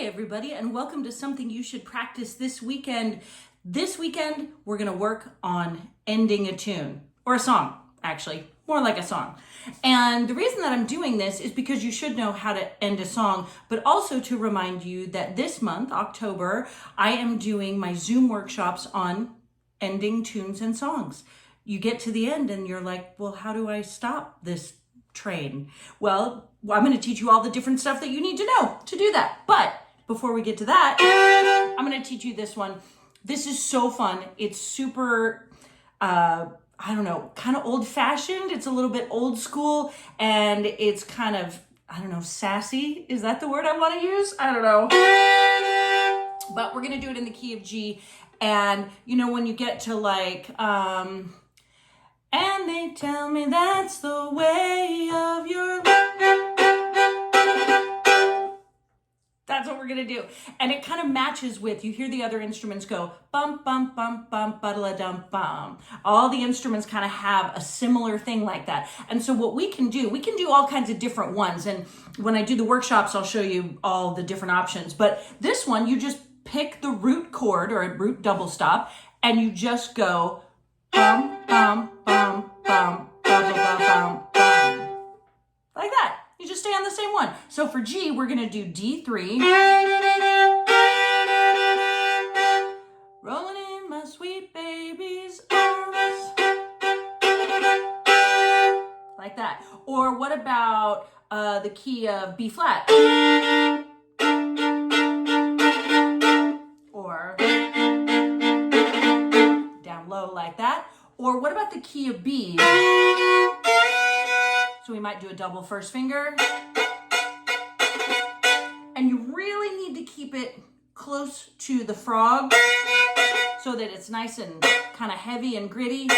Hey everybody, and welcome to something you should practice this weekend. This weekend, we're gonna work on ending a tune, or a song, actually, more like a song. And the reason that I'm doing this is because you should know how to end a song, but also to remind you that this month, October, I am doing my Zoom workshops on ending tunes and songs. You get to the end and you're like, well, how do I stop this train? Well, I'm going to teach you all the different stuff that you need to know to do that. But before we get to that, I'm going to teach you this one. This is so fun. It's super, I don't know, kind of old fashioned. It's a little bit old school and it's kind of, I don't know, sassy. Is that the word I want to use? I don't know. But we're going to do it in the key of G. And you know, when you get to like, and they tell me that's the way of your life. That's what we're gonna do. And it kind of matches with, you hear the other instruments go, bum, bum, bum, bum, ba-da-la-dum, bum. All the instruments kind of have a similar thing like that. And so what we can do all kinds of different ones. And when I do the workshops, I'll show you all the different options. But this one, you just pick the root chord or a root double stop, and you just go bum, bum, bum, bum, bum, bum, bum, bum. Like that. You just stay on the same one. So for G, we're gonna do D3. Rolling in my sweet baby's arms. Like that. Or what about the key of B flat? Or down low like that. Or what about the key of B? So we might do a double first finger. And you really need to keep it close to the frog so that it's nice and kind of heavy and gritty.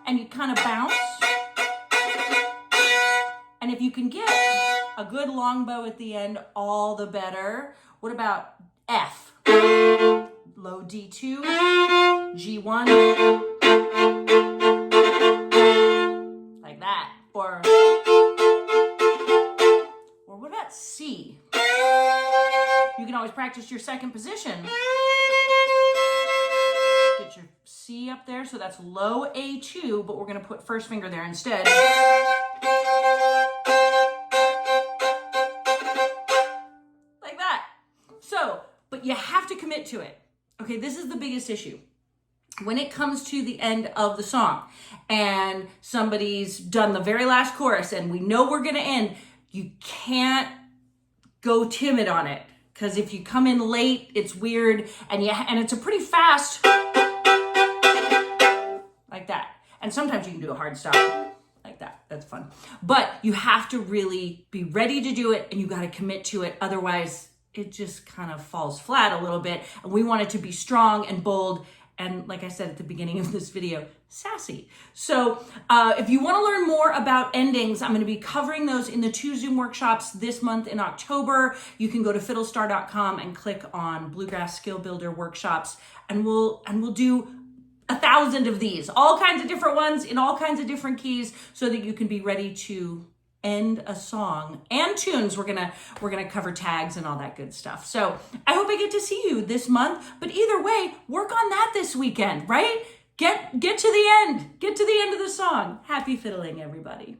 And you kind of bounce. And if you can get a good long bow at the end, all the better. What about F? Low D2, G1. Or what about C? You can always practice your second position. Get your C up there, so that's low A2, but we're gonna put first finger there instead. Like that. So, but you have to commit to it. Okay, this is the biggest issue. When it comes to the end of the song and somebody's done the very last chorus and we know we're going to end, you can't go timid on it. Because if you come in late, it's weird and it's a pretty fast, like that. And sometimes you can do a hard stop like that. That's fun. But you have to really be ready to do it and you got to commit to it. Otherwise, it just kind of falls flat a little bit. And we want it to be strong and bold. And like I said at the beginning of this video, sassy. So if you want to learn more about endings, I'm going to be covering those in the 2 Zoom workshops this month in October. You can go to fiddlestar.com and click on Bluegrass Skill Builder workshops, and we'll do 1,000 of these, all kinds of different ones in all kinds of different keys, so that you can be ready to end a song and tunes. We're gonna cover tags and all that good stuff. So I hope I get to see you this month, but either way, work on that this weekend, right? Get to the end. Get to the end of the song. Happy fiddling, everybody.